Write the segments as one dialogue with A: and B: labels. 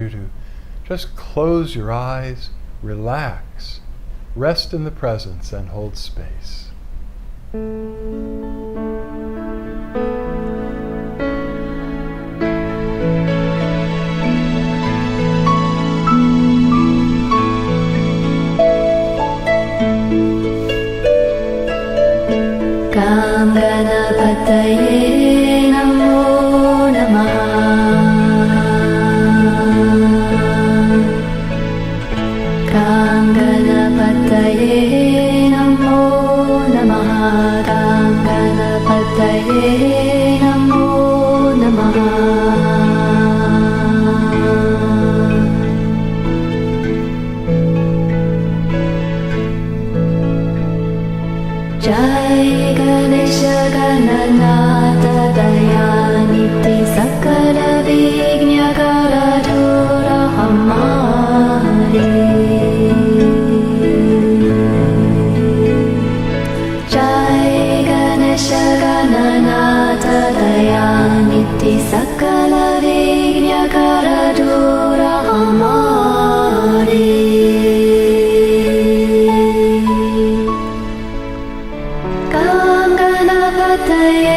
A: you to just close your eyes, relax, rest in the presence, and hold space.
B: Ganganapataye namo namaha. Ganganapataye namo namaha. Ganganapataye namo namaha. Jai Ganesha Gananata Dayaniti Sakala Vignya Karadura Hamari. Jai Ganesha Gananata Dayaniti Sakala Vignya Karadura Hamari. Ganganapataye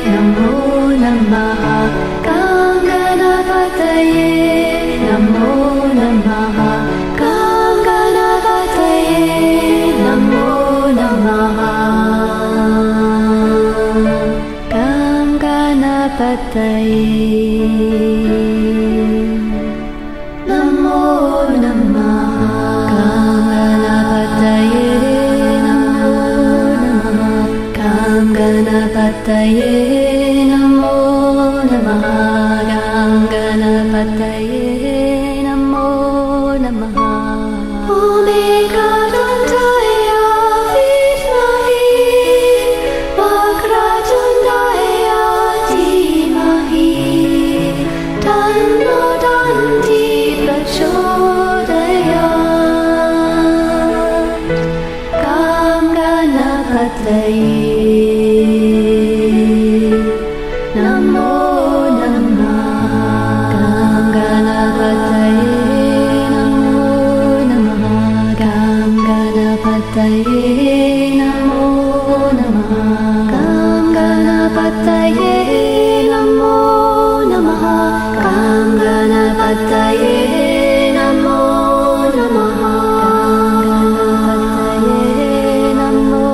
B: namo namaha. Ganganapataye namo namaha. Ganganapataye namo namaha. Ganganapataye namo namaha. Ganganapataye namo namaha. Ganganapataye namo namaha. Omega Dantaya Vidmahi Vakrajundaya Dhimahi Tanno Danti Prachodayat. Ganganapataye namo namaha. Ganganapataye namo namaha. Ganganapataye namo namaha. Ganganapataye namo namaha. Ganganapataye namo namaha. Ganganapataye namo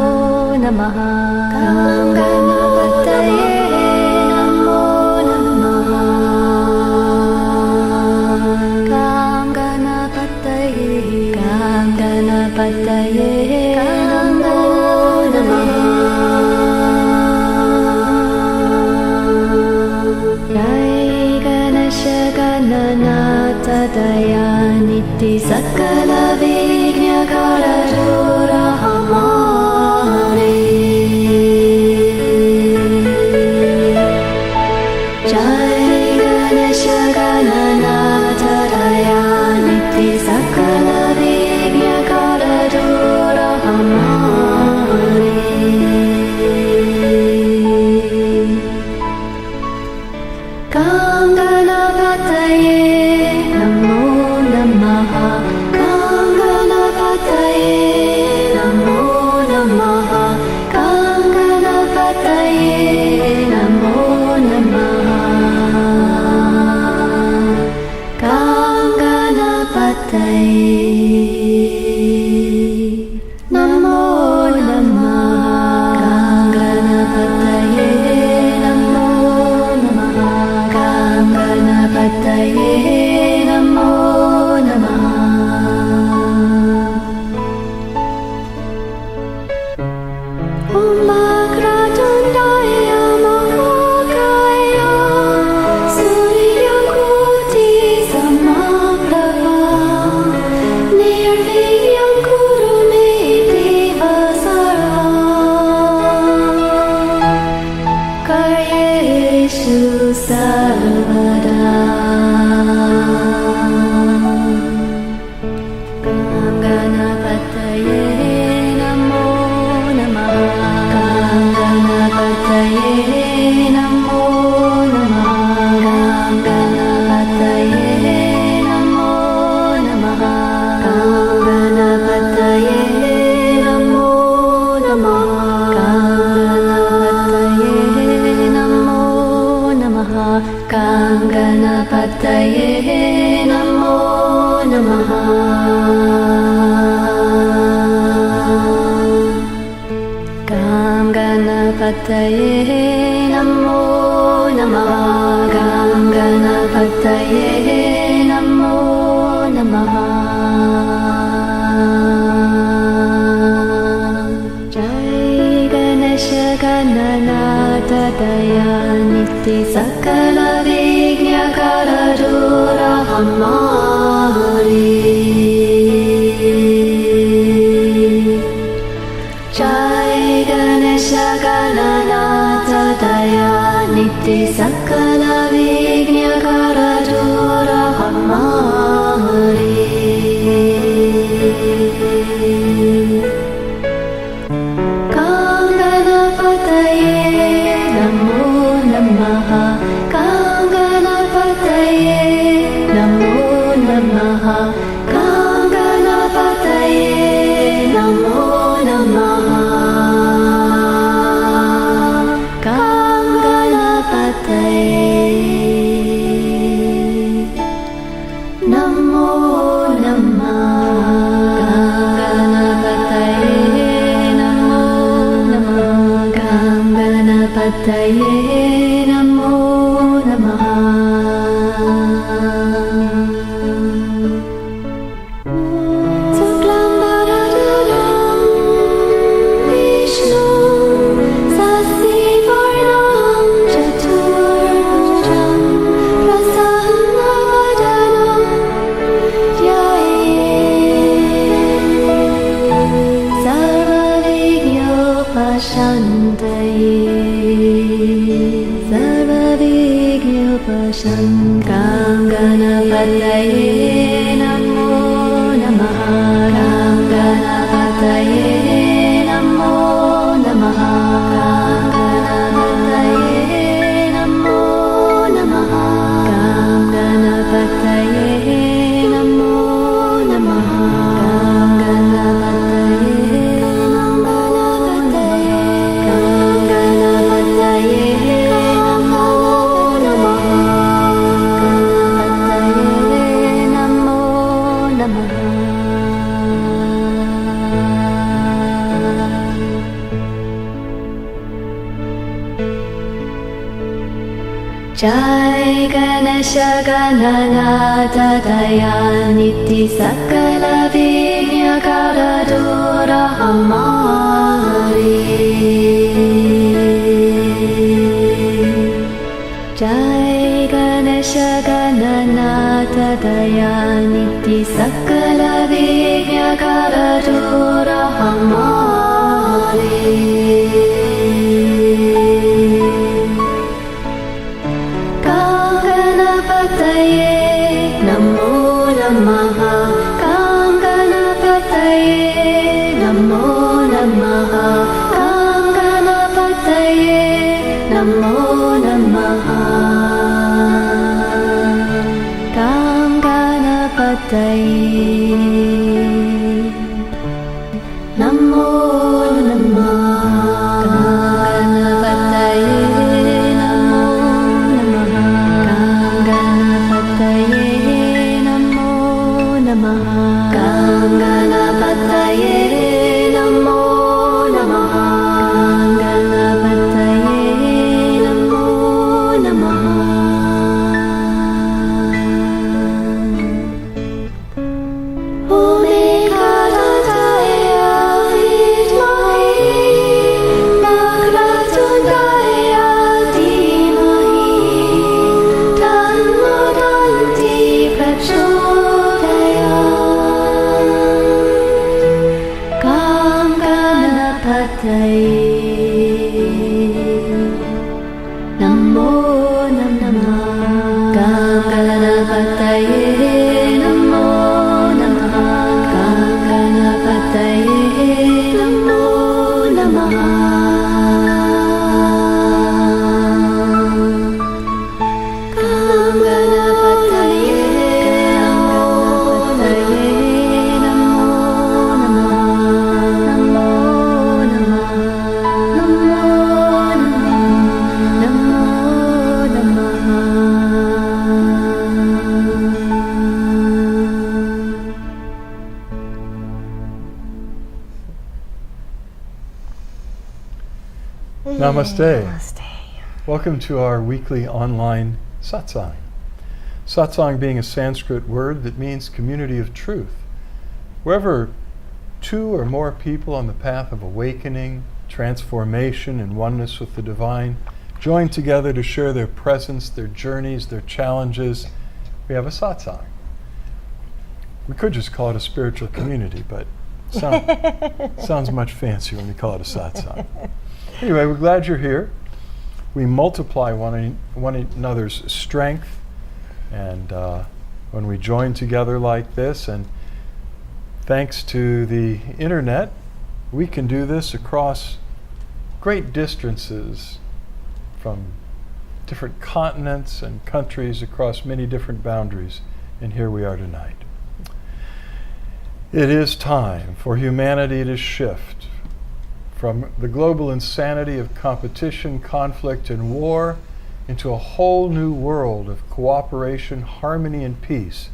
B: namaha. Ganganapataye namo namaha. Ganganapataye, Ganganapataye namo namaha. Jai Ganesha Gananata Dayaniti Sakala Vignya Karadura Hamari. Jai Ganesha Gananata Dayaniti Sakala Vignya Karadura Hamari. Ganganapataye namo namaha. Ganganapataye namo namaha. Ganganapataye namo namaha. Ganganapataye namo namaha. Ganganapataye namo namaha. Ganganapataye namo namaha. Om Agratundaya Mahakaya Surya Koti Samaprabha Ganapataye Namo Namaha. Gam Ganapataye Namo Namaha. Gam Ganapataye Namo Namaha. Jai Ganesha Gananata Dayaniti Sakala Vignya Karadura Hamari. Jai Ganesha Gananata Dayaniti Sakala Vignya Karadura Hamari. Ganapataye Namo Namaha. Suklam Bharadram Vishnu Sasivarnam Chaturvujam Prasannavadaram Dhyaye Sarvavignyopashantaye. Gam Ganapataye Namo Namaha. Gam Ganapataye Namo Namaha. Gam Ganapataye Namo Namaha. Gam Ganapataye Namo Namaha. Gam Ganapataye Namo Jai Ganesha Gananata Dayaniti Sakala Vignya Karadura Hamari. Jai Ganesha Gananata Dayaniti Sakala Vignya Karadura Hamari. Namo Namaha. Gam Ganapataye Namo Namaha. Gam Ganapataye Namo Namaha. Gam Ganapataye Namo Namaha. Gam Ganapataye Namo Namaha. Gam Ganapataye Namo Namaha. Om
A: Namaste.
B: Namaste.
A: Welcome to our weekly online Satsang. Satsang being a Sanskrit word that means community of truth. Wherever two or more people on the path of awakening, transformation, and oneness with the divine join together to share their presence, their journeys, their challenges, we have a Satsang. We could just call it a spiritual community, but sounds much fancier when we call it a Satsang. Anyway, we're glad you're here. We multiply one another's strength, and when we join together like this, and thanks to the internet, we can do this across great distances from different continents and countries across many different boundaries, and here we are tonight. It is time for humanity to shift from the global insanity of competition, conflict, and war into a whole new world of cooperation, harmony, and peace.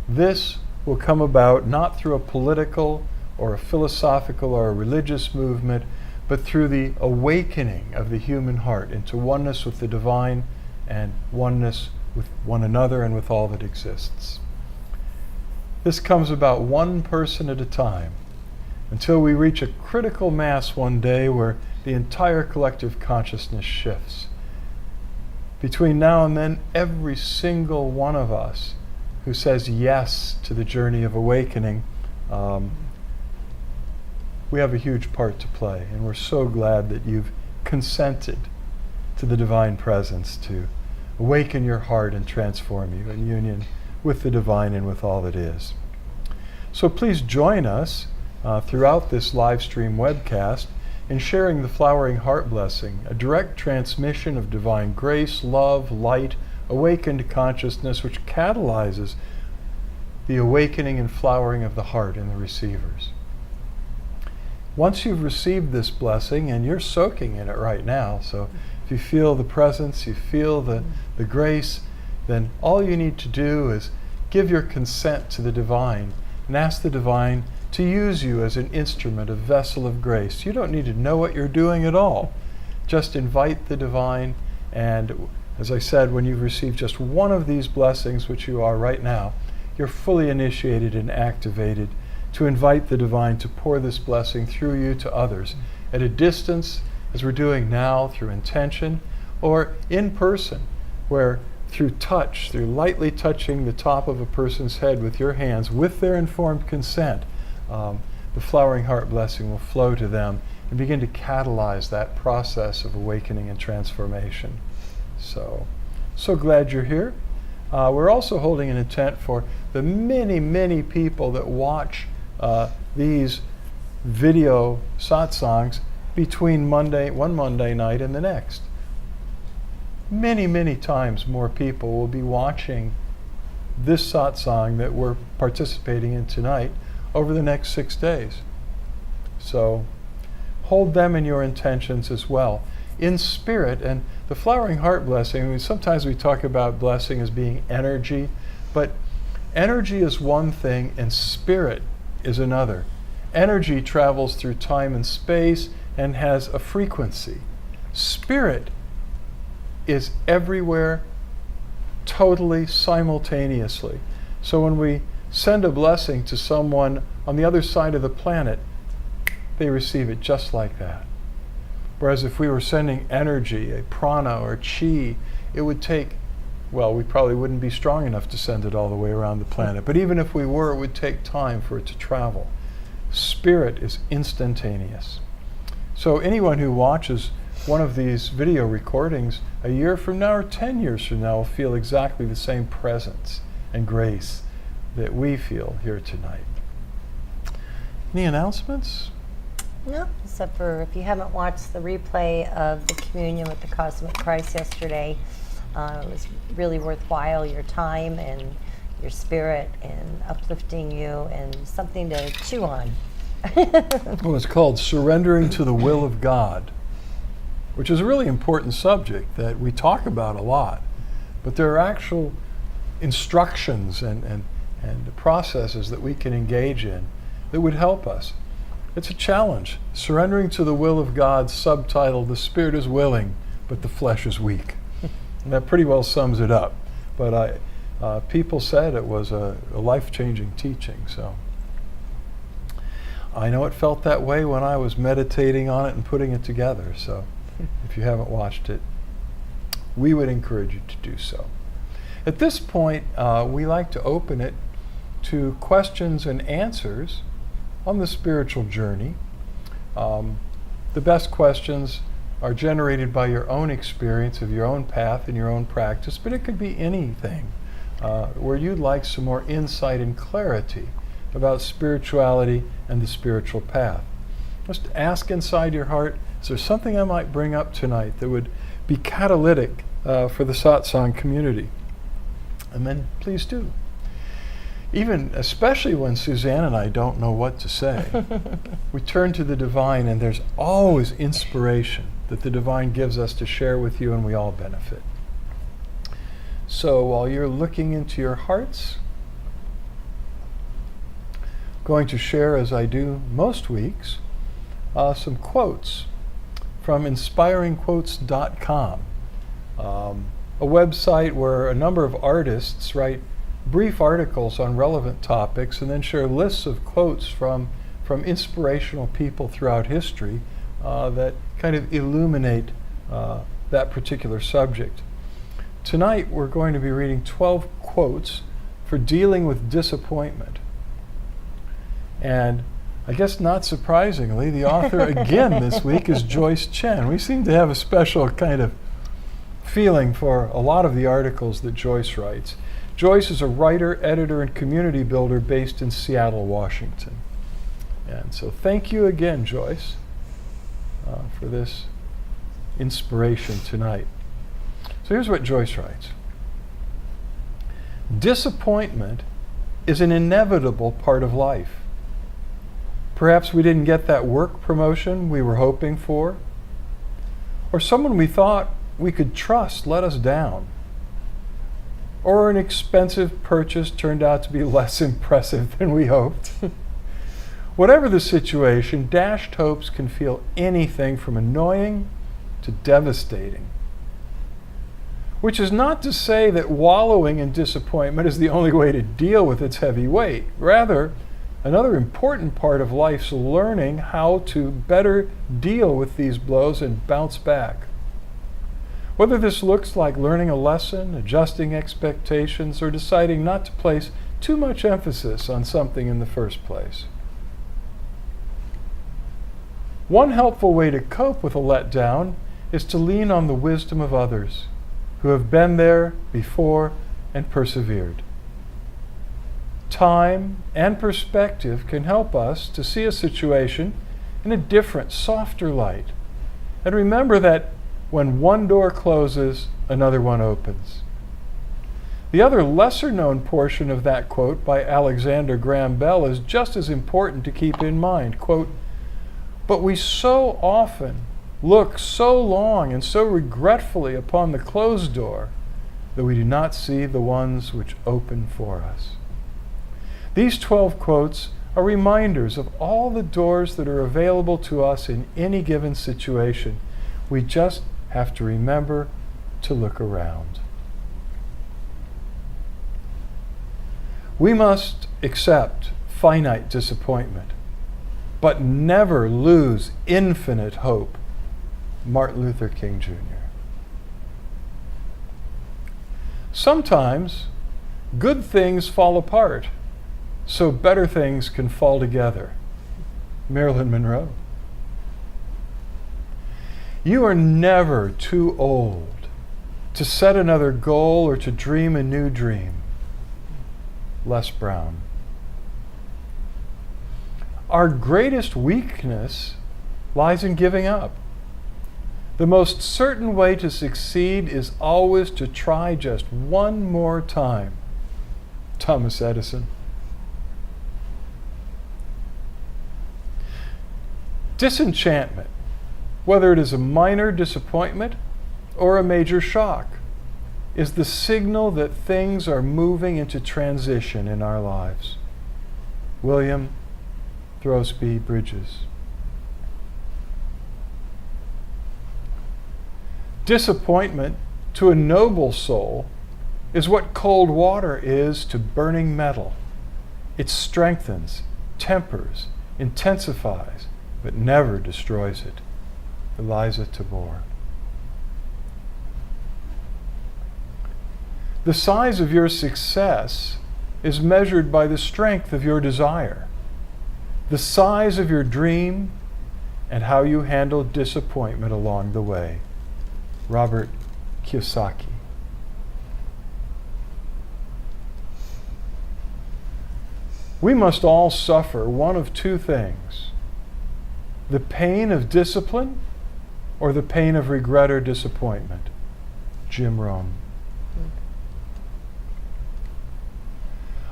A: This will come about not through a political or a philosophical or a religious movement, but through the awakening of the human heart into oneness with the divine and oneness with one another and with all that exists. This comes about one person at a time, until we reach a critical mass one day where the entire collective consciousness shifts. Between now and then, every single one of us who says yes to the journey of awakening, we have a huge part to play, and we're so glad that you've consented to the divine presence to awaken your heart and transform you in union with the divine and with all that is. So please join us throughout this live stream webcast in sharing the Flowering Heart Blessing, a direct transmission of divine grace, love, light, awakened consciousness, which catalyzes the awakening and flowering of the heart in the receivers. Once you've received this blessing, and you're soaking in it right now, so if you feel the presence, you feel the grace, then all you need to do is give your consent to the divine and ask the divine to use you as an instrument, a vessel of grace. You don't need to know what you're doing at all. Just invite the divine, and as I said, when you've received just one of these blessings, which you are right now, you're fully initiated and activated to invite the divine to pour this blessing through you to others at a distance, as we're doing now through intention, or in person, where through touch, through lightly touching the top of a person's head with your hands, with their informed consent, the Flowering Heart Blessing will flow to them and begin to catalyze that process of awakening and transformation. So glad you're here. We're also holding an intent for the many, many people that watch these video satsangs between one Monday night and the next. Many, many times more people will be watching this satsang that we're participating in tonight over the next 6 days. So hold them in your intentions as well, in spirit. And the Flowering Heart Blessing, sometimes we talk about blessing as being energy, but energy is one thing and spirit is another. Energy travels through time and space and has a frequency. Spirit is everywhere, totally, simultaneously. So when we send a blessing to someone on the other side of the planet, they receive it just like that. Whereas if we were sending energy, a prana or chi, it would take, well, we probably wouldn't be strong enough to send it all the way around the planet. But even if we were, it would take time for it to travel. Spirit is instantaneous. So anyone who watches one of these video recordings a year from now or 10 years from now will feel exactly the same presence and grace that we feel here tonight. Any announcements?
C: No, except for if you haven't watched the replay of the communion with the Cosmic Christ yesterday, it was really worthwhile, your time and your spirit and uplifting you and something to chew on.
A: Well, it's called Surrendering to the Will of God, which is a really important subject that we talk about a lot. But there are actual instructions and processes that we can engage in that would help us. It's a challenge. Surrendering to the will of God, subtitled, "The Spirit is willing, but the flesh is weak." And that pretty well sums it up. But people said it was a life-changing teaching. So I know it felt that way when I was meditating on it and putting it together. So if you haven't watched it, we would encourage you to do so. At this point, we like to open it to questions and answers on the spiritual journey. The best questions are generated by your own experience of your own path and your own practice, but it could be anything where you'd like some more insight and clarity about spirituality and the spiritual path. Just ask inside your heart, is there something I might bring up tonight that would be catalytic for the satsang community? And then please do. Especially when Suzanne and I don't know what to say, we turn to the divine, and there's always inspiration that the divine gives us to share with you, and we all benefit. So while you're looking into your hearts, I'm going to share, as I do most weeks, some quotes from inspiringquotes.com, a website where a number of artists write brief articles on relevant topics and then share lists of quotes from inspirational people throughout history that kind of illuminate that particular subject. Tonight we're going to be reading 12 quotes for dealing with disappointment. And I guess not surprisingly, the author again this week is Joyce Chen. We seem to have a special kind of feeling for a lot of the articles that Joyce writes. Joyce is a writer, editor, and community builder based in Seattle, Washington. And so thank you again, Joyce, for this inspiration tonight. So here's what Joyce writes. Disappointment is an inevitable part of life. Perhaps we didn't get that work promotion we were hoping for, or someone we thought we could trust let us down, or an expensive purchase turned out to be less impressive than we hoped. Whatever the situation, dashed hopes can feel anything from annoying to devastating. Which is not to say that wallowing in disappointment is the only way to deal with its heavy weight. Rather, another important part of life's learning how to better deal with these blows and bounce back. Whether this looks like learning a lesson, adjusting expectations, or deciding not to place too much emphasis on something in the first place. One helpful way to cope with a letdown is to lean on the wisdom of others who have been there before and persevered. Time and perspective can help us to see a situation in a different, softer light. And remember that when one door closes, another one opens. The other lesser-known portion of that quote by Alexander Graham Bell is just as important to keep in mind. Quote, "But we so often look so long and so regretfully upon the closed door that we do not see the ones which open for us." These 12 quotes are reminders of all the doors that are available to us in any given situation. We just have to remember to look around. We must accept finite disappointment, but never lose infinite hope. Martin Luther King Jr. Sometimes good things fall apart, so better things can fall together. Marilyn Monroe. You are never too old to set another goal or to dream a new dream. Les Brown. Our greatest weakness lies in giving up. The most certain way to succeed is always to try just one more time. Thomas Edison. Disenchantment, whether it is a minor disappointment or a major shock, is the signal that things are moving into transition in our lives. William Throsby Bridges. Disappointment to a noble soul is what cold water is to burning metal. It strengthens, tempers, intensifies, but never destroys it. Eliza Tabor. The size of your success is measured by the strength of your desire, the size of your dream, and how you handle disappointment along the way. Robert Kiyosaki. We must all suffer one of two things: the pain of discipline or the pain of regret or disappointment. Jim Rohn.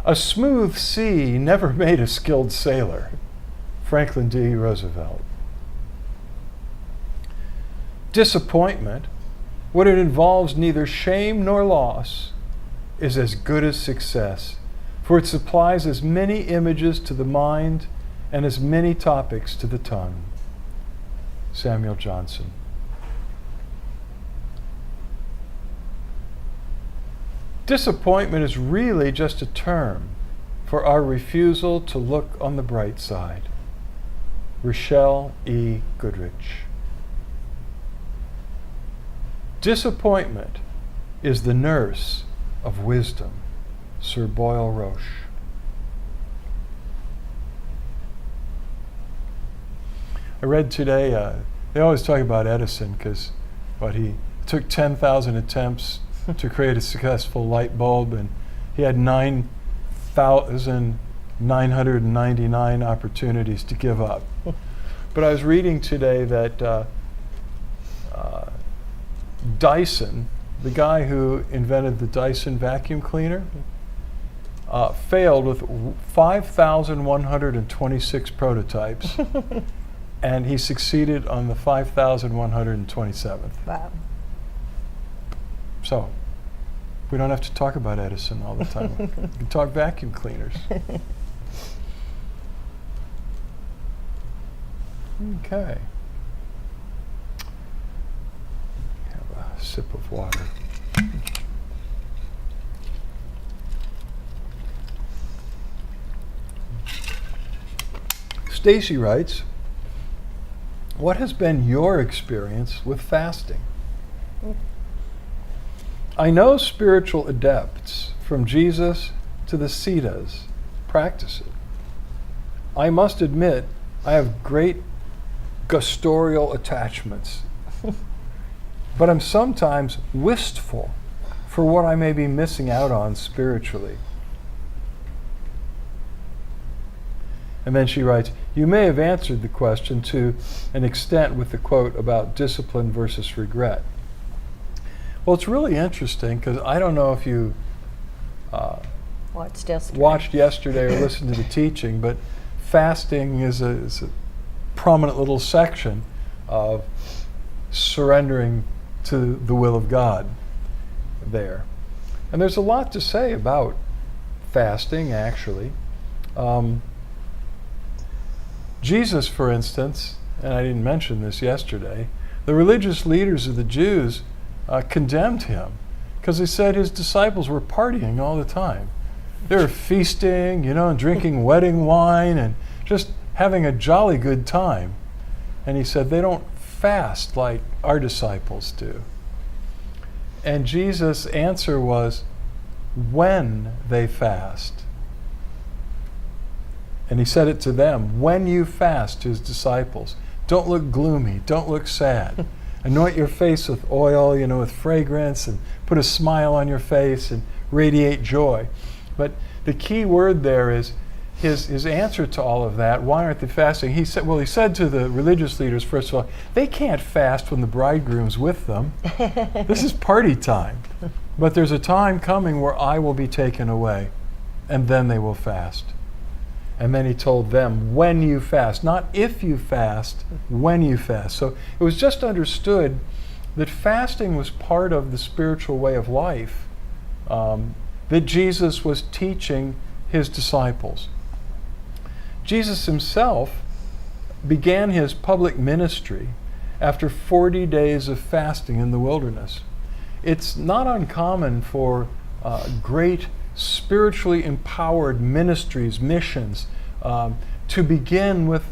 A: A smooth sea never made a skilled sailor. Franklin D. Roosevelt. Disappointment, when it involves neither shame nor loss, is as good as success, for it supplies as many images to the mind and as many topics to the tongue. Samuel Johnson. Disappointment is really just a term for our refusal to look on the bright side. Rochelle E. Goodrich. Disappointment is the nurse of wisdom. Sir Boyle Roche. I read today, they always talk about Edison because he took 10,000 attempts to create a successful light bulb, and he had 9,999 opportunities to give up. But I was reading today that Dyson, the guy who invented the Dyson vacuum cleaner, failed with 5,126 prototypes, and he succeeded on the 5,127th.
C: Wow.
A: So, we don't have to talk about Edison all the time. We can talk vacuum cleaners. Okay. Have a sip of water. Stacy writes, what has been your experience with fasting? I know spiritual adepts, from Jesus to the Siddhas, practice it. I must admit, I have great gustorial attachments, but I'm sometimes wistful for what I may be missing out on spiritually. And then she writes, you may have answered the question to an extent with the quote about discipline versus regret. Well, it's really interesting because I don't know if you watched yesterday or listened to the teaching, but fasting is a prominent little section of surrendering to the will of God there. And there's a lot to say about fasting, actually. Jesus, for instance, and I didn't mention this yesterday, the religious leaders of the Jews condemned him because they said his disciples were partying all the time. They were feasting, and drinking wedding wine and just having a jolly good time. And he said they don't fast like our disciples do. And Jesus' answer was, when they fast. And he said it to them, when you fast, to his disciples, don't look gloomy, don't look sad. Anoint your face with oil, with fragrance, and put a smile on your face and radiate joy. But the key word there is his answer to all of that. Why aren't they fasting? He said to the religious leaders, first of all, they can't fast when the bridegroom's with them. This is party time. But there's a time coming where I will be taken away, and then they will fast. And then he told them, when you fast, not if you fast, when you fast. So it was just understood that fasting was part of the spiritual way of life that Jesus was teaching his disciples. Jesus himself began his public ministry after 40 days of fasting in the wilderness. It's not uncommon for great spiritually empowered ministries, missions, to begin with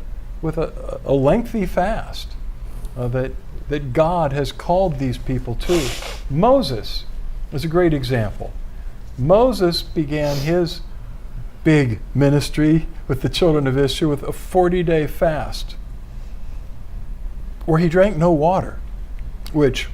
A: a lengthy fast that God has called these people to. Moses is a great example. Moses began his big ministry with the children of Israel with a 40-day fast where he drank no water, which,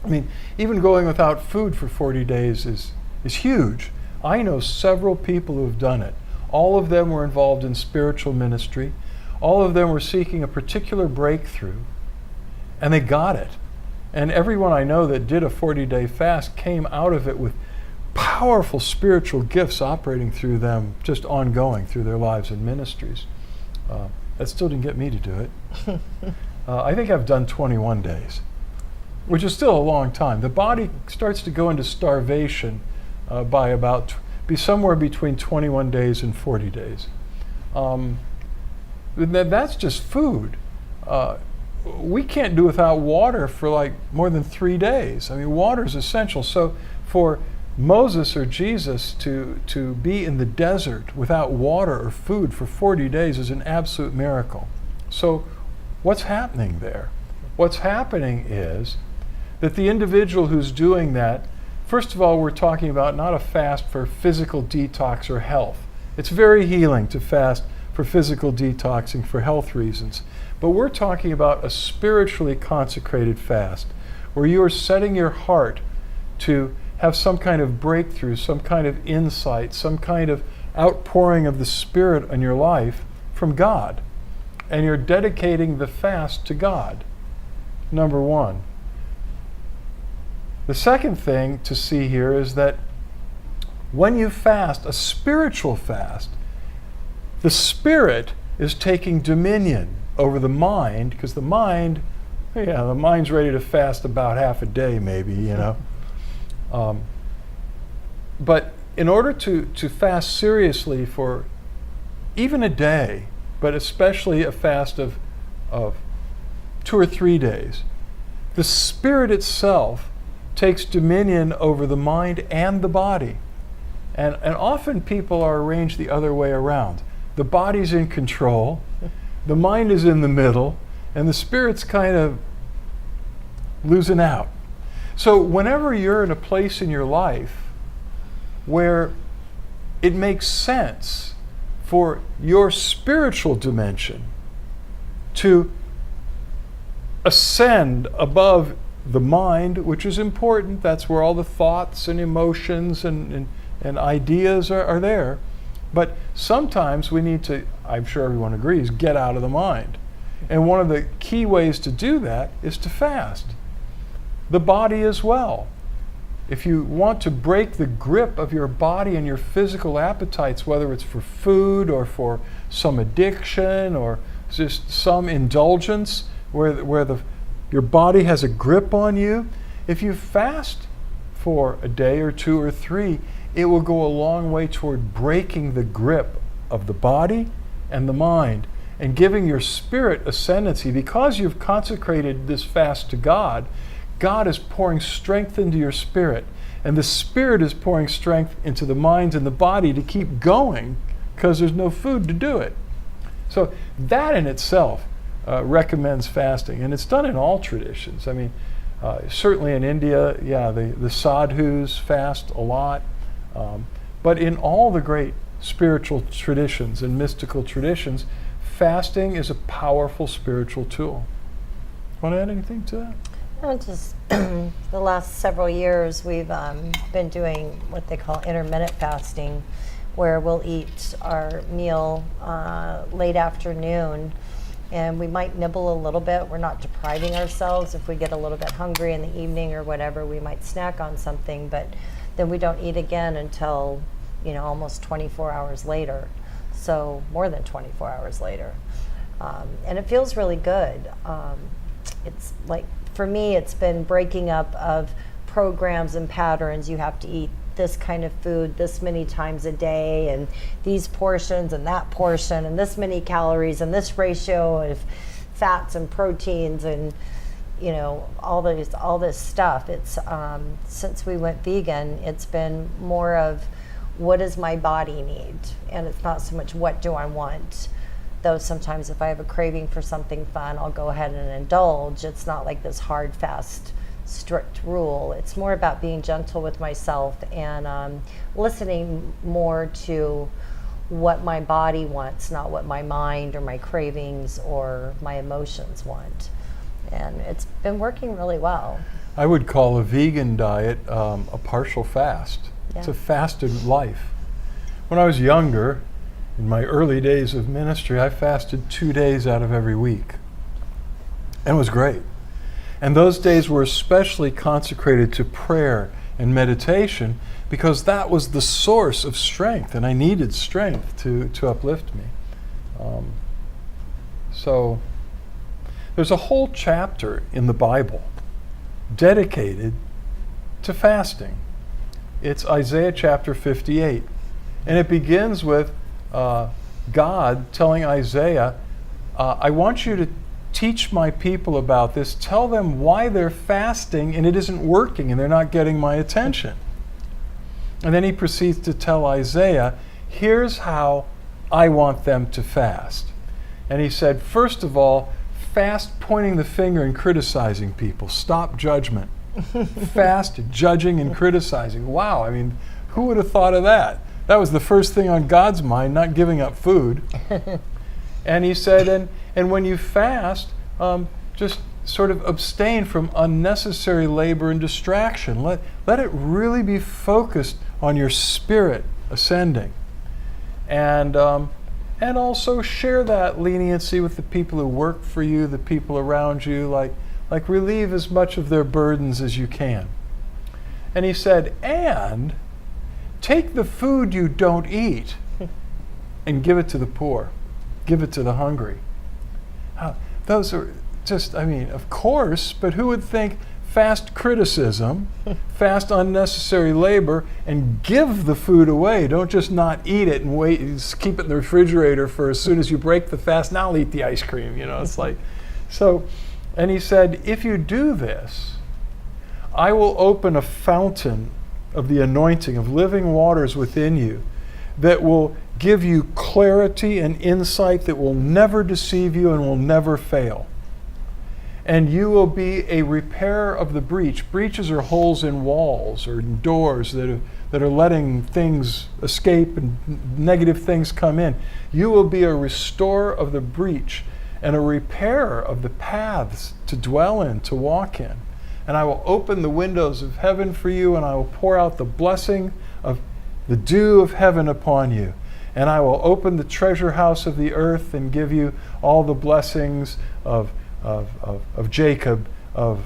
A: I mean, even going without food for 40 days is huge. I know several people who have done it. All of them were involved in spiritual ministry. All of them were seeking a particular breakthrough, and they got it. And everyone I know that did a 40-day fast came out of it with powerful spiritual gifts operating through them, just ongoing through their lives and ministries. That still didn't get me to do it. I think I've done 21 days, which is still a long time. The body starts to go into starvation by be somewhere between 21 days and 40 days. That's just food. We can't do without water for like more than 3 days. I mean, water is essential. So for Moses or Jesus to be in the desert without water or food for 40 days is an absolute miracle. So what's happening there? What's happening is that the individual who's doing that, first of all, we're talking about not a fast for physical detox or health. It's very healing to fast for physical detoxing for health reasons. But we're talking about a spiritually consecrated fast where you are setting your heart to have some kind of breakthrough, some kind of insight, some kind of outpouring of the Spirit in your life from God. And you're dedicating the fast to God, number one. The second thing to see here is that when you fast, a spiritual fast, the Spirit is taking dominion over the mind, because the mind's ready to fast about half a day maybe, you know. But in order to fast seriously for even a day, but especially a fast of 2 or 3 days, the Spirit itself takes dominion over the mind and the body. And often people are arranged the other way around. The body's in control, the mind is in the middle, and the Spirit's kind of losing out. So whenever you're in a place in your life where it makes sense for your spiritual dimension to ascend above the mind, which is important, that's where all the thoughts and emotions and ideas are there. But sometimes we need to, I'm sure everyone agrees, get out of the mind. And one of the key ways to do that is to fast. The body as well. If you want to break the grip of your body and your physical appetites, whether it's for food or for some addiction or just some indulgence where your body has a grip on you, if you fast for a day or 2 or 3, it will go a long way toward breaking the grip of the body and the mind and giving your spirit ascendancy. Because you've consecrated this fast to God, God is pouring strength into your spirit, and the Spirit is pouring strength into the mind and the body to keep going because there's no food to do it. So that in itself recommends fasting, and it's done in all traditions. I mean, certainly in India, the sadhus fast a lot, but in all the great spiritual traditions and mystical traditions, fasting is a powerful spiritual tool. Want to add anything to that?
C: Just the last several years, we've been doing what they call intermittent fasting, where we'll eat our meal late afternoon, and we might nibble a little bit. We're not depriving ourselves. If we get a little bit hungry in the evening or whatever, we might snack on something, but then we don't eat again until, almost 24 hours later. So more than 24 hours later. And it feels really good. It's like, for me, it's been breaking up of programs and patterns. You have to eat this kind of food this many times a day, and these portions and that portion, and this many calories, and this ratio of fats and proteins, and all this stuff. It's since we went vegan, it's been more of what does my body need, and it's not so much what do I want. Though sometimes if I have a craving for something fun, I'll go ahead and indulge. It's not like this hard, fast, strict rule. It's more about being gentle with myself and listening more to what my body wants, not what my mind or my cravings or my emotions want. And it's been working really well.
A: I would call a vegan diet a partial fast.
C: Yeah.
A: It's a fasted life. When I was younger, in my early days of ministry, I fasted 2 days out of every week. And it was great. And those days were especially consecrated to prayer and meditation because that was the source of strength, and I needed strength to uplift me. So there's a whole chapter in the Bible dedicated to fasting. It's Isaiah chapter 58. And it begins with God telling Isaiah, I want you to teach my people about this. Tell them why they're fasting and it isn't working and they're not getting my attention. And then he proceeds to tell Isaiah, here's how I want them to fast. And he said, first of all, fast pointing the finger and criticizing people. Stop judgment. Fast judging and criticizing. Wow, I mean, who would have thought of that? That was the first thing on God's mind, not giving up food. And he said, and when you fast, just sort of abstain from unnecessary labor and distraction. Let it really be focused on your spirit ascending. And also share that leniency with the people who work for you, the people around you, like relieve as much of their burdens as you can. And he said, and take the food you don't eat and give it to the poor. Give it to the hungry. Those are just, I mean, of course, but who would think fast criticism, fast unnecessary labor, and give the food away? Don't just not eat it and wait, just keep it in the refrigerator for as soon as you break the fast, now I'll eat the ice cream, it's like, so, and he said, if you do this, I will open a fountain of the anointing of living waters within you that will give you clarity and insight that will never deceive you and will never fail. And you will be a repairer of the breach. Breaches are holes in walls or in doors that are letting things escape and negative things come in. You will be a restorer of the breach and a repairer of the paths to dwell in, to walk in. And I will open the windows of heaven for you, and I will pour out the blessing of the dew of heaven upon you. And I will open the treasure house of the earth and give you all the blessings of Jacob, of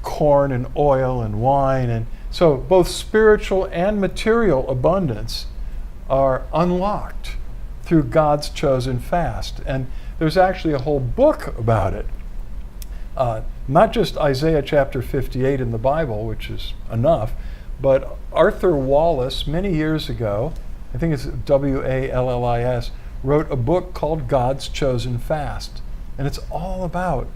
A: corn and oil and wine. And so both spiritual and material abundance are unlocked through God's chosen fast. And there's actually a whole book about it. Not just Isaiah chapter 58 in the Bible, which is enough, but Arthur Wallis, many years ago, I think it's Wallis, wrote a book called God's Chosen Fast. And it's all about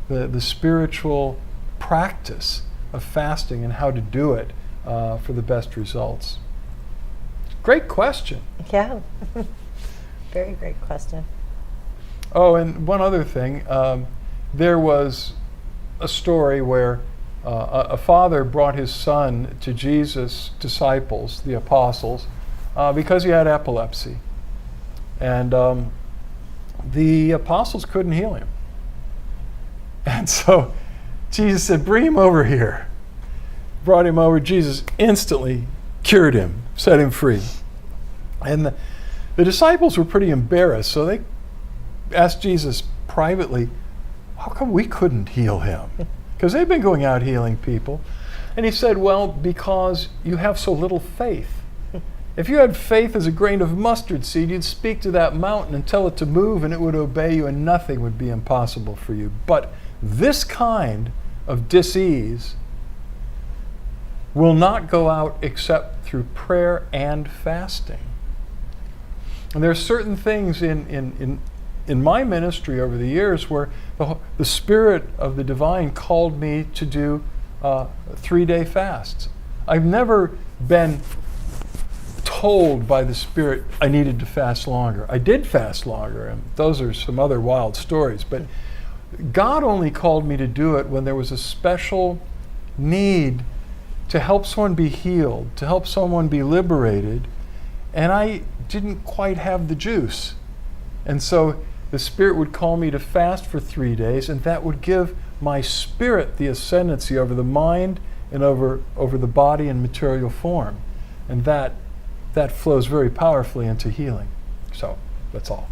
A: the spiritual practice of fasting and how to do it for the best results. Great question.
C: Yeah. Very great question.
A: Oh, and one other thing. There was a story where a father brought his son to Jesus' disciples, the apostles, because he had epilepsy. And the apostles couldn't heal him. And so Jesus said, bring him over here. Brought him over. Jesus instantly cured him, set him free. And the disciples were pretty embarrassed, so they asked Jesus privately, how come we couldn't heal him? Because they've been going out healing people. And he said, well, because you have so little faith. If you had faith as a grain of mustard seed, you'd speak to that mountain and tell it to move and it would obey you and nothing would be impossible for you. But this kind of dis-ease will not go out except through prayer and fasting. And there are certain things in my ministry over the years where the Spirit of the Divine called me to do 3-day fasts. I've never been told by the Spirit I needed to fast longer. I did fast longer, and those are some other wild stories, but God only called me to do it when there was a special need to help someone be healed, to help someone be liberated, and I didn't quite have the juice. And so the Spirit would call me to fast for 3 days, and that would give my spirit the ascendancy over the mind and over the body in material form. And that flows very powerfully into healing. So, that's all.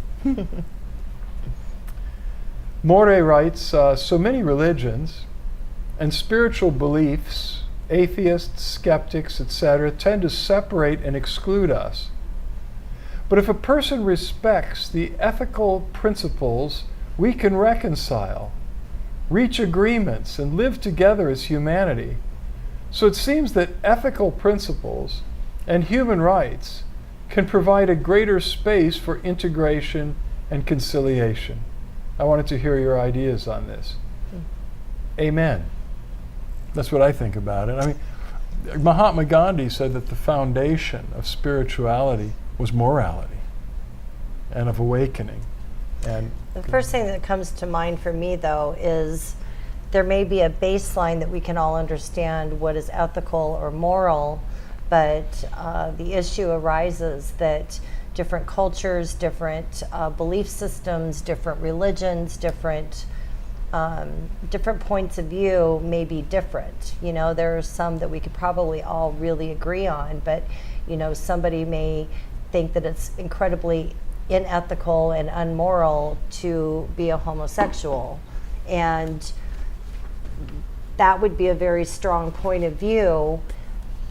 A: More writes, so many religions and spiritual beliefs, atheists, skeptics, etc., tend to separate and exclude us. But if a person respects the ethical principles, we can reconcile, reach agreements, and live together as humanity. So it seems that ethical principles and human rights can provide a greater space for integration and conciliation. I wanted to hear your ideas on this. Amen. That's what I think about it. I mean, Mahatma Gandhi said that the foundation of spirituality was morality and of awakening. And
C: the first thing that comes to mind for me, though, is there may be a baseline that we can all understand what is ethical or moral, but the issue arises that different cultures, different belief systems, different religions, different points of view may be different. You know, there are some that we could probably all really agree on, but you know, somebody may think that it's incredibly unethical and unmoral to be a homosexual, and that would be a very strong point of view,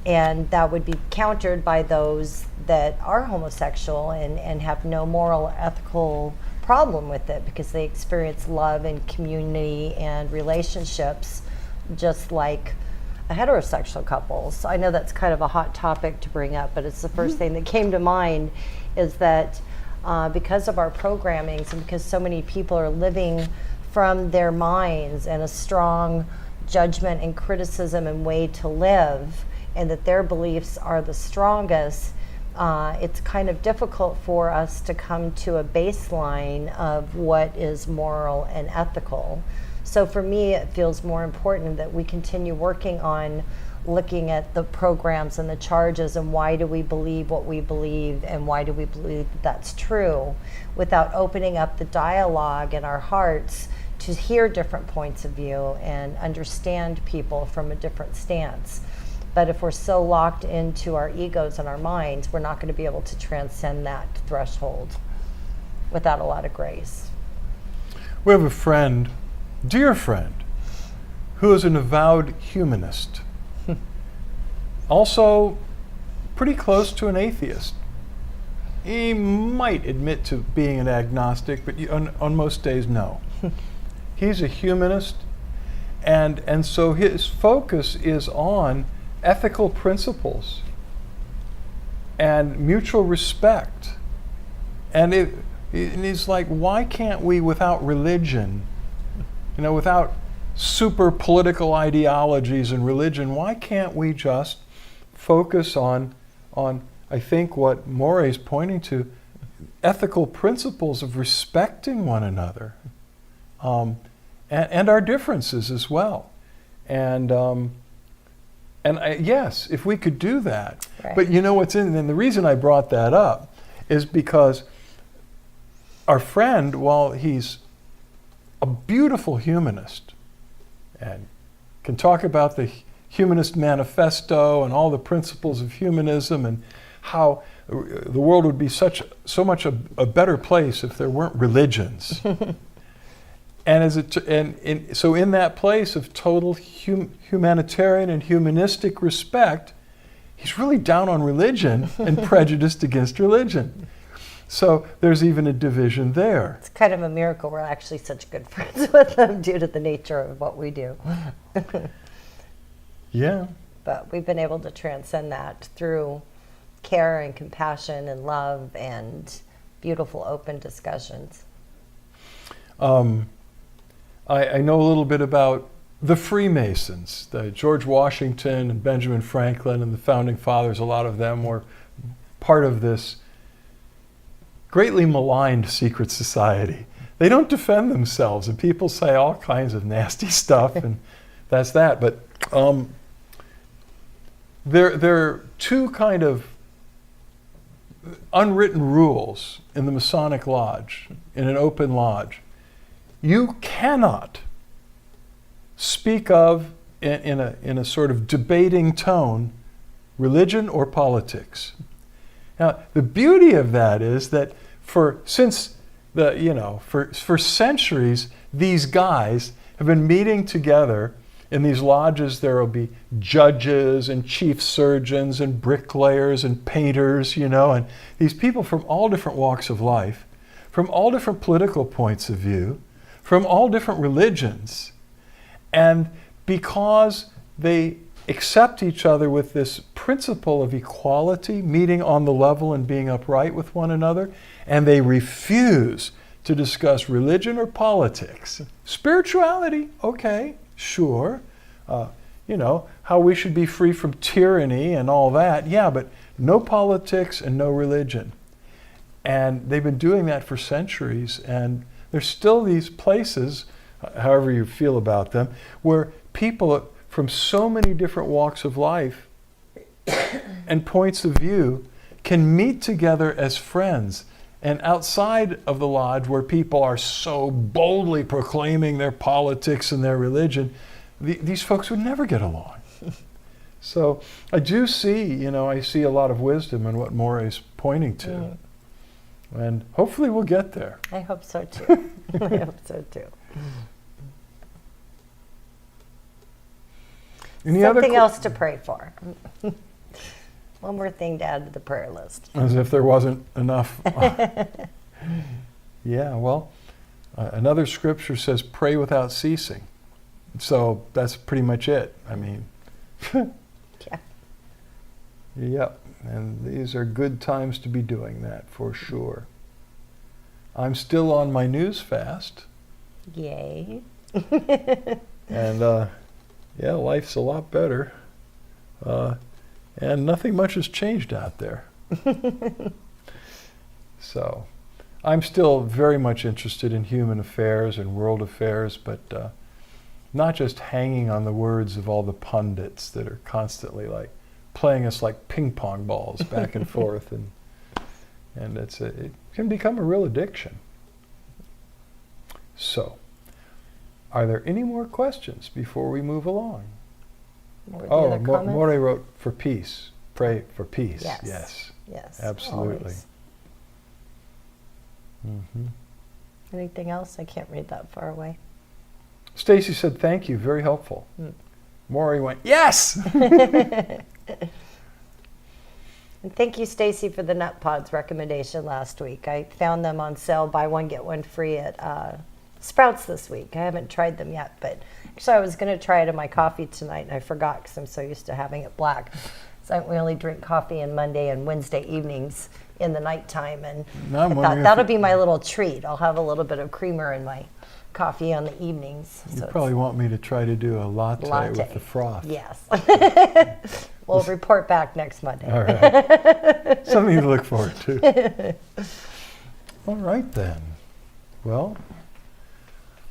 C: and that would be countered by those that are homosexual and have no moral, ethical problem with it because they experience love and community and relationships just like a heterosexual couple. So I know that's kind of a hot topic to bring up, but it's the first thing that came to mind, is that because of our programmings and because so many people are living from their minds and a strong judgment and criticism and way to live, and that their beliefs are the strongest, it's kind of difficult for us to come to a baseline of what is moral and ethical. So for me, it feels more important that we continue working on looking at the programs and the charges and why do we believe what we believe and why do we believe that's true, without opening up the dialogue in our hearts to hear different points of view and understand people from a different stance. But if we're so locked into our egos and our minds, we're not going to be able to transcend that threshold without a lot of grace.
A: we have a friend, dear friend, who is an avowed humanist. Also pretty close to an atheist. He might admit to being an agnostic, but on most days, no. He's a humanist, and so his focus is on ethical principles and mutual respect. And he's like, why can't we, without religion, without super political ideologies and religion, why can't we just focus on I think what Morey's pointing to, ethical principles of respecting one another, and our differences as well. And yes, if we could do that.
C: Right.
A: But and the reason I brought that up is because our friend, while he's a beautiful humanist and can talk about the Humanist Manifesto and all the principles of humanism and how the world would be so much a better place if there weren't religions. So in that place of total humanitarian and humanistic respect, he's really down on religion and prejudiced against religion. So there's even a division there.
C: It's kind of a miracle we're actually such good friends with them due to the nature of what we do.
A: Yeah.
C: but we've been able to transcend that through care and compassion and love and beautiful open discussions.
A: I know a little bit about the Freemasons, George Washington and Benjamin Franklin and the Founding Fathers. A lot of them were part of this greatly maligned secret society. They don't defend themselves, and people say all kinds of nasty stuff, and that's that. But there are two kind of unwritten rules in the Masonic Lodge, in an open lodge. You cannot speak of, in a sort of debating tone, religion or politics. Now, the beauty of that is that for centuries, these guys have been meeting together in these lodges. There will be judges and chief surgeons and bricklayers and painters, and these people from all different walks of life, from all different political points of view, from all different religions. And because they accept each other with this principle of equality, meeting on the level and being upright with one another, and they refuse to discuss religion or politics. Spirituality, okay, sure. How we should be free from tyranny and all that, yeah, but no politics and no religion. And they've been doing that for centuries, and there's still these places, however you feel about them, where people from so many different walks of life and points of view can meet together as friends. And outside of the lodge, where people are so boldly proclaiming their politics and their religion, these folks would never get along. So I do see, I see a lot of wisdom in what Morrie is pointing to.
C: Mm.
A: And hopefully we'll get there.
C: I hope so too. I hope so too. Something else to pray for. One more thing to add to the prayer list.
A: As if there wasn't enough. Yeah, well, another scripture says pray without ceasing. So that's pretty much it. I mean,
C: yeah.
A: Yep. And these are good times to be doing that for sure. I'm still on my news fast.
C: Yay.
A: And life's a lot better. And nothing much has changed out there. So I'm still very much interested in human affairs and world affairs, but not just hanging on the words of all the pundits that are constantly playing us like ping pong balls back and forth, and it can become a real addiction. So, are there any more questions before we move along? Morrie wrote for peace. Pray for peace.
C: Yes.
A: Absolutely.
C: Always.
A: Mm-hmm.
C: Anything else? I can't read that far away.
A: Stacy said, "Thank you, very helpful." Morrie went, "Yes!"
C: And thank you, Stacy, for the nut pods recommendation last week. I found them on sale, buy one, get one free at Sprouts this week. I haven't tried them yet, but actually I was going to try it in my coffee tonight, and I forgot because I'm so used to having it black. So we only drink coffee on Monday and Wednesday evenings in the nighttime, and I thought that'll be my little treat. I'll have a little bit of creamer in my coffee on the evenings.
A: You probably want me to try to do a latte with the froth.
C: Yes. We'll report back next Monday.
A: All right. Something to look forward to. All right then. Well,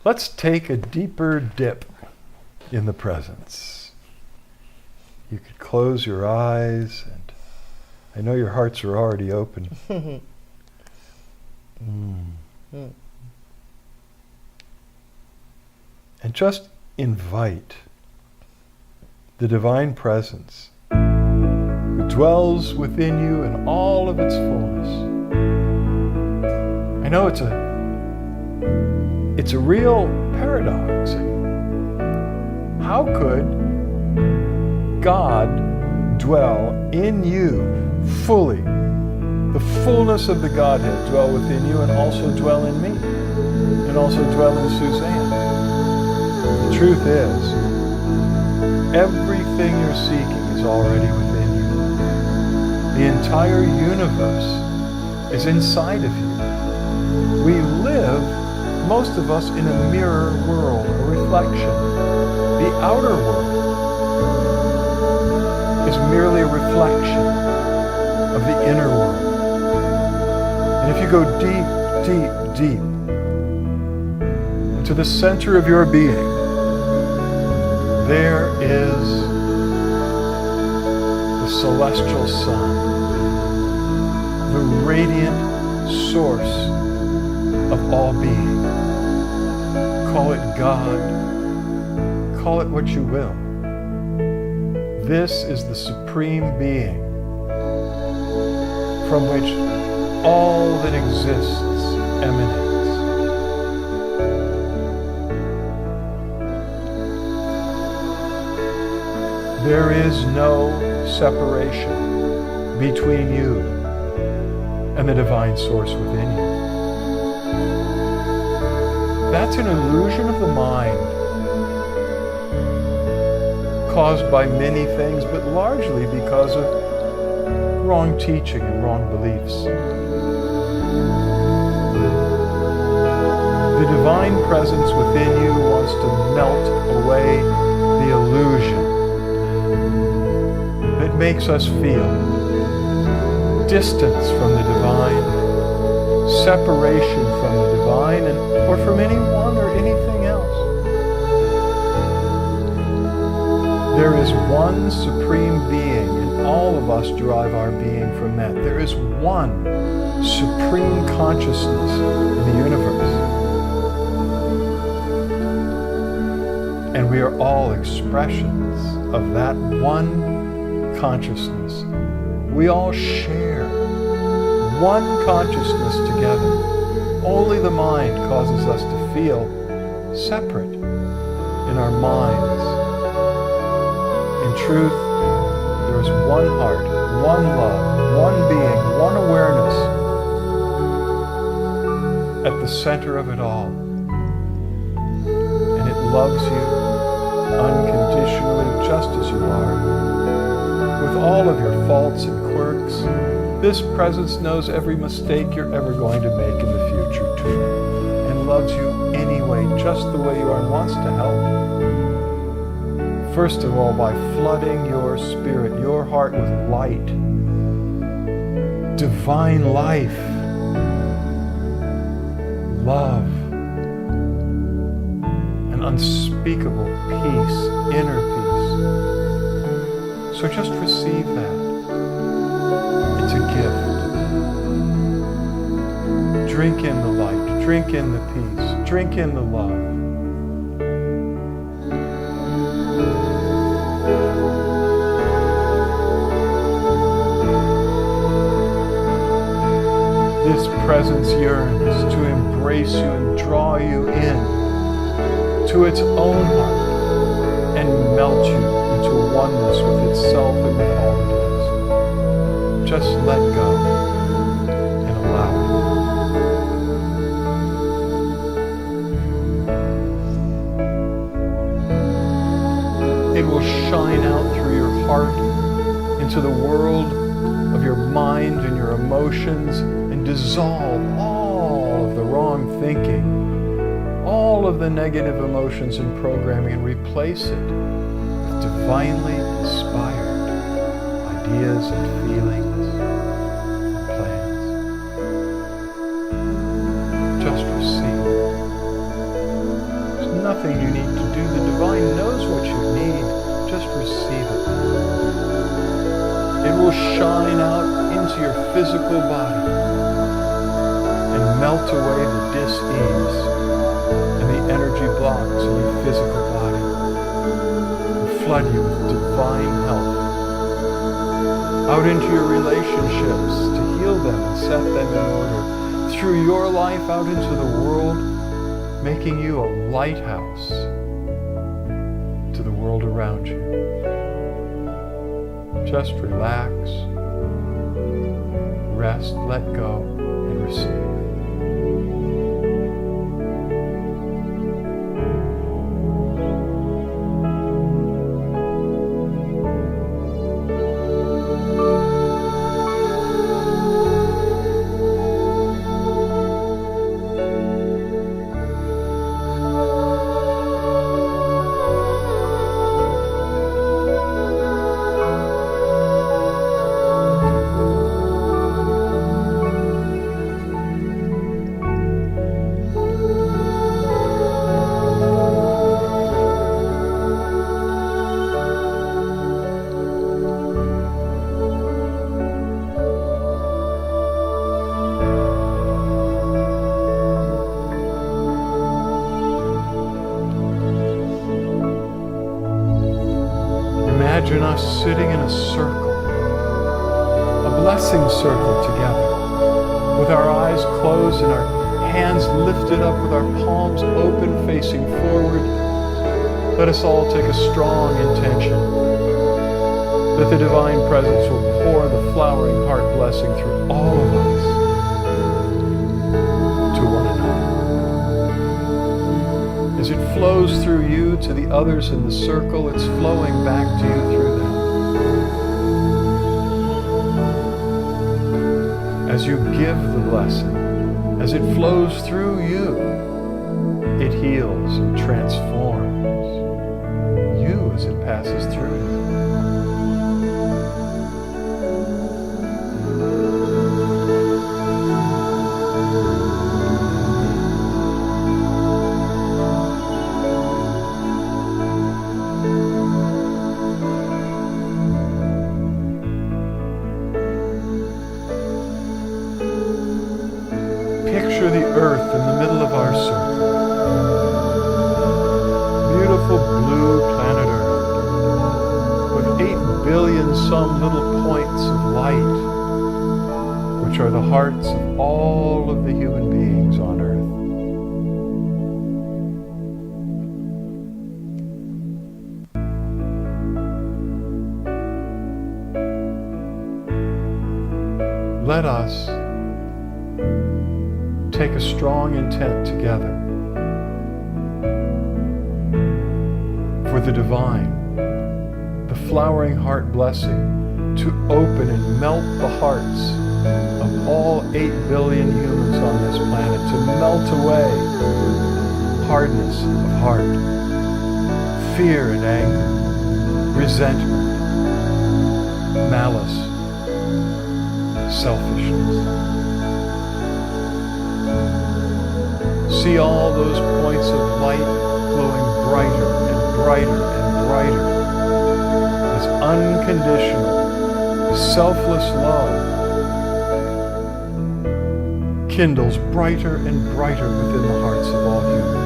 A: let's take a deeper dip in the presence. You could close your eyes, and I know your hearts are already open. And just invite the divine presence who dwells within you in all of its fullness. I know it's a real paradox. How could God dwell in you fully, the fullness of the Godhead dwell within you, and also dwell in me, and also dwell in Suzanne? The truth is, Everything you're seeking is already within you. The entire universe is inside of you. We live, most of us, in a mirror world, a reflection. The outer world is merely a reflection of the inner world. And if you go deep, deep, deep into the center of your being, there is the celestial sun, the radiant source of all being. Call it God, call it what you will. This is the supreme being from which all that exists emanates. There is no separation between you and the divine source within you. That's an illusion of the mind, caused by many things, but largely because of wrong teaching and wrong beliefs. The divine presence within you wants to melt away the illusion that makes us feel distance from the divine, separation from the divine, or from anyone or anything else. There is one supreme being, and all of us derive our being from that. There is one supreme consciousness in the universe. And we are all expressions of that one consciousness. We all share one consciousness together. Only the mind causes us to feel separate in our minds. In truth, there is one heart, one love, one being, one awareness at the center of it all. And it loves you unconditionally just as you are, with all of your faults and quirks. This presence knows every mistake you're ever going to make in the future too, and loves you anyway, just the way you are, and wants to help. First of all, by flooding your spirit, your heart, with light, divine life, love, an unspeakable peace, inner peace. So just receive that. It's a gift. Drink in the light, drink in the peace, drink in the love. This presence yearns to embrace you and draw you in to its own heart and melt you into oneness with itself and with all it is. Just let go and allow it. It will shine out through your heart into the world of your mind and your emotions and dissolve all of the wrong thinking, all of the negative emotions and programming, and replace it with divinely inspired ideas and feelings and plans. Just receive it. There's nothing you need to do. The divine knows what you need. Just receive it. It will shine out into your physical body and melt away the dis-ease and the energy blocks in your physical body and flood you with divine health. Out into your relationships to heal them and set them in order. Through your life out into the world, making you a lighthouse to the world around you. Just relax, rest, let go, and receive. now sitting in a circle, a blessing circle together, with our eyes closed and our hands lifted up with our palms open facing forward. Let us all take a strong intention that the Divine Presence will pour the flowering heart blessing through all of us to one another. As it flows through you to the others in the circle, it's flowing back to you through them. As you give the blessing, as it flows through you, it heals and transforms you as it passes through you. Picture the earth in the middle of our circle. Beautiful blue planet Earth with 8 billion some little points of light, which are the hearts of all of the human beings on Earth. Let us take a strong intent together for the divine, the flowering heart blessing to open and melt the hearts of all 8 billion humans on this planet, to melt away hardness of heart, fear and anger, resentment, malice, selfishness. See all those points of light glowing brighter and brighter and brighter as unconditional, selfless love kindles brighter and brighter within the hearts of all humans.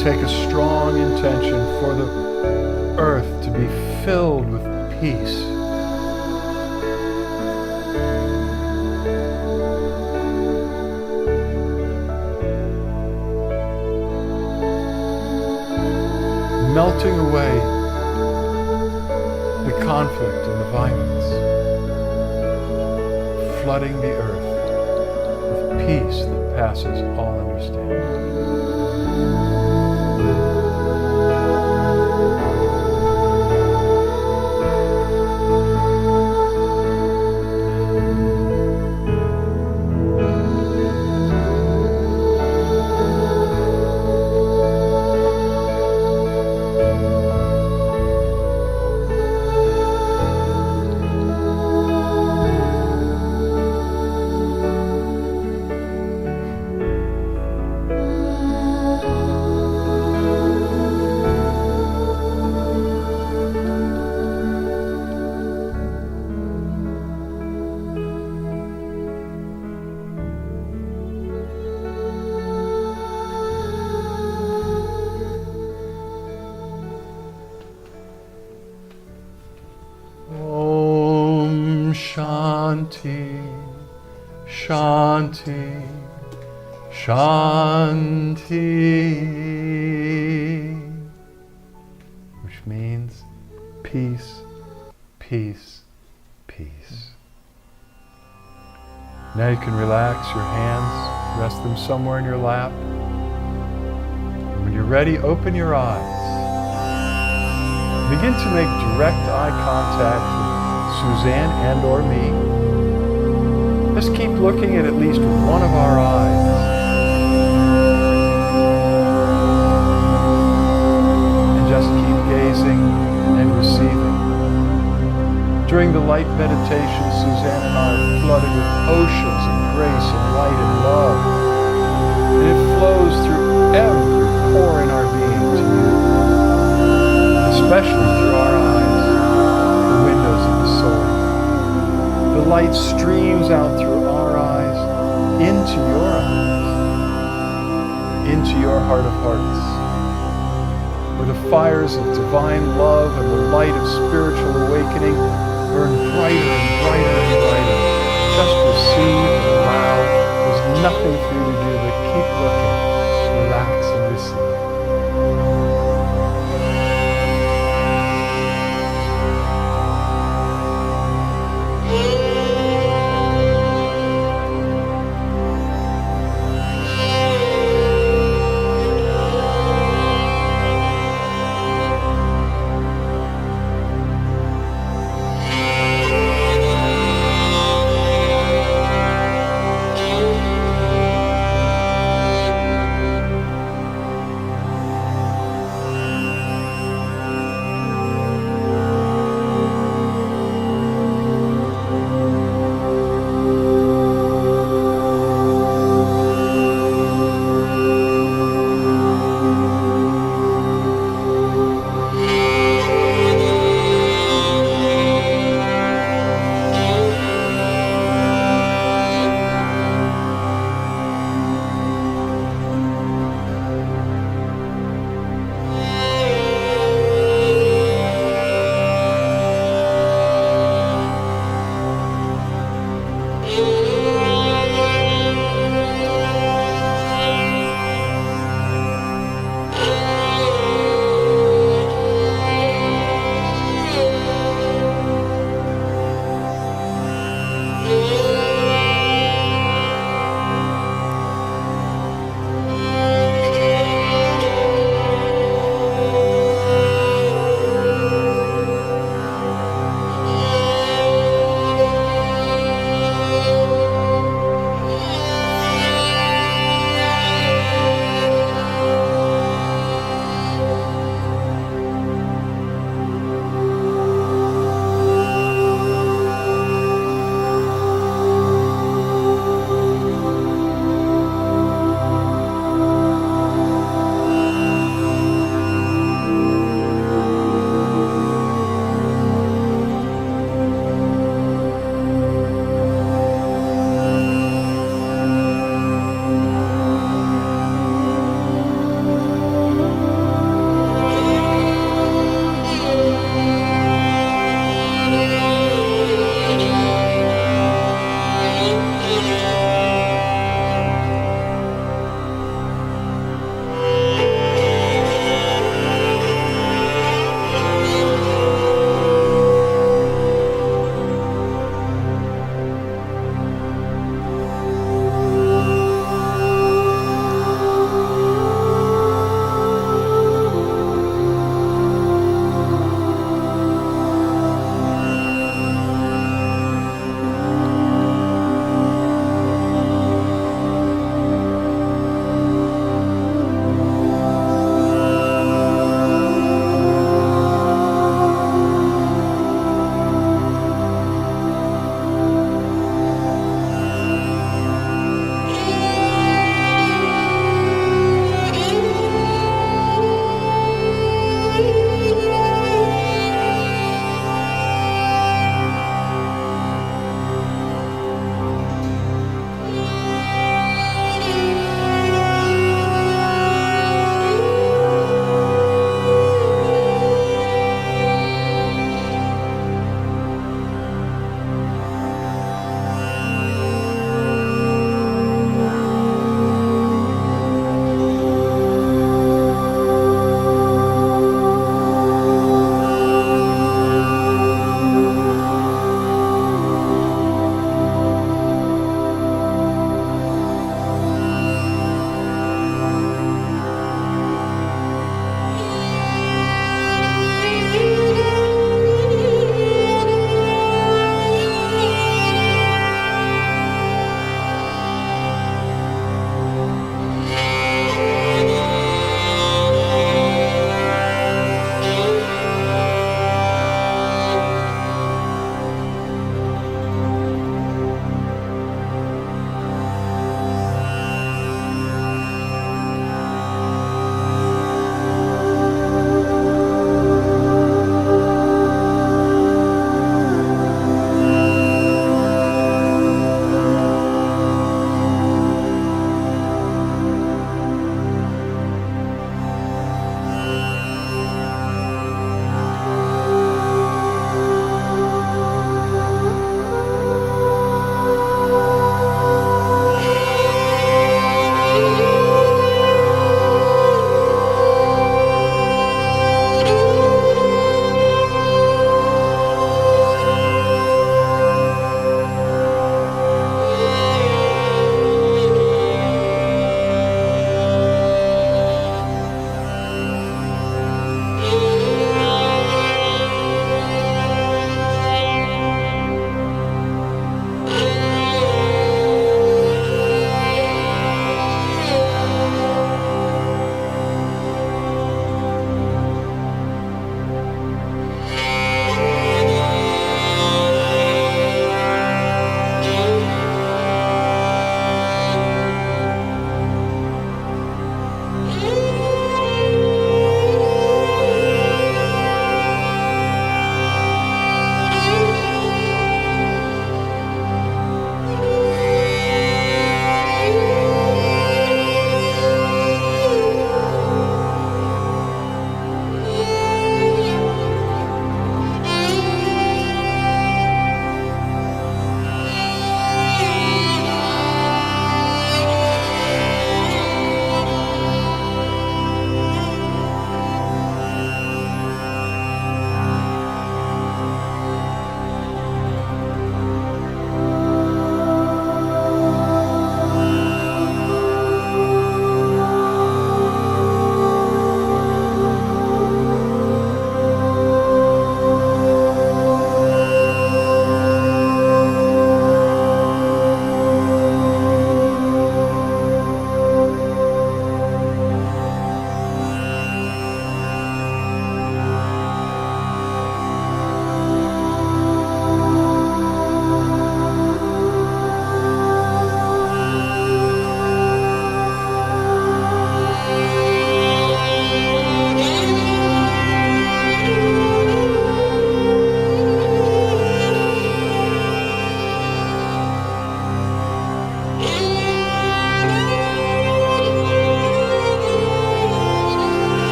A: Take a strong intention for the earth to be filled with peace. Melting away the conflict and the violence, flooding the earth with peace that passes all understanding. Shanti, Shanti, Shanti, which means peace, peace, peace. Now you can relax your hands, rest them somewhere in your lap. And when you're ready, open your eyes. Begin to make direct eye contact with Suzanne and or me. Just keep looking at least one of our eyes. And just keep gazing and receiving. During the light meditation, Suzanne and I are flooded with oceans of grace and light and love. And it flows through every pore in our being to you, especially through our eyes, the windows of the soul. The light streams out through our eyes into your eyes, into your heart of hearts, where the fires of divine love and the light of spiritual awakening burn brighter and brighter and brighter. Just receive and allow. There's nothing for you to do but keep looking, relax and receive.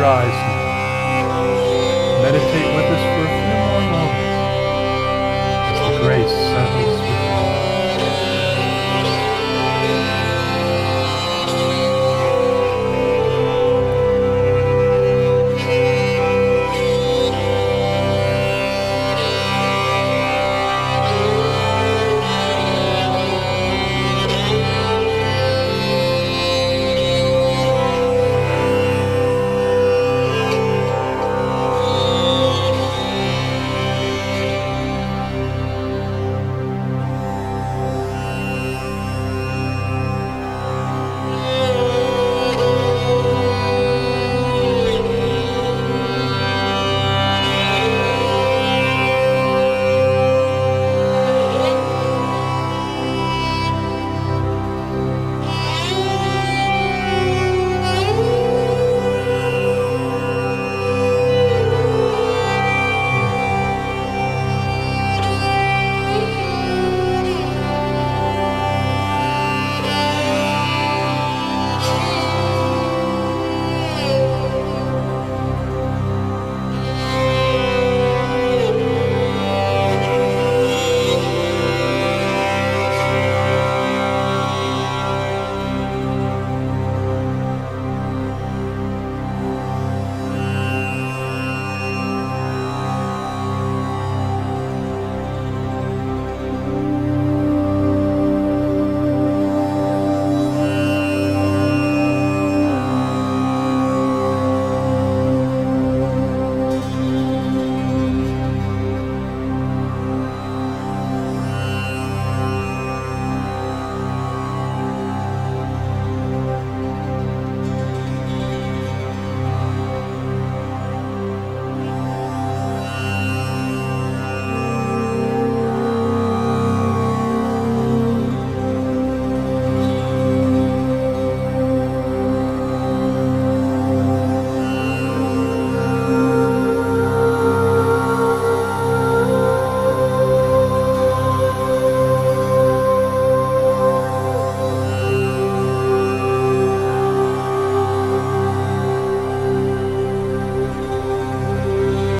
A: your eyes now. Meditate with us for a few more moments as the grace settles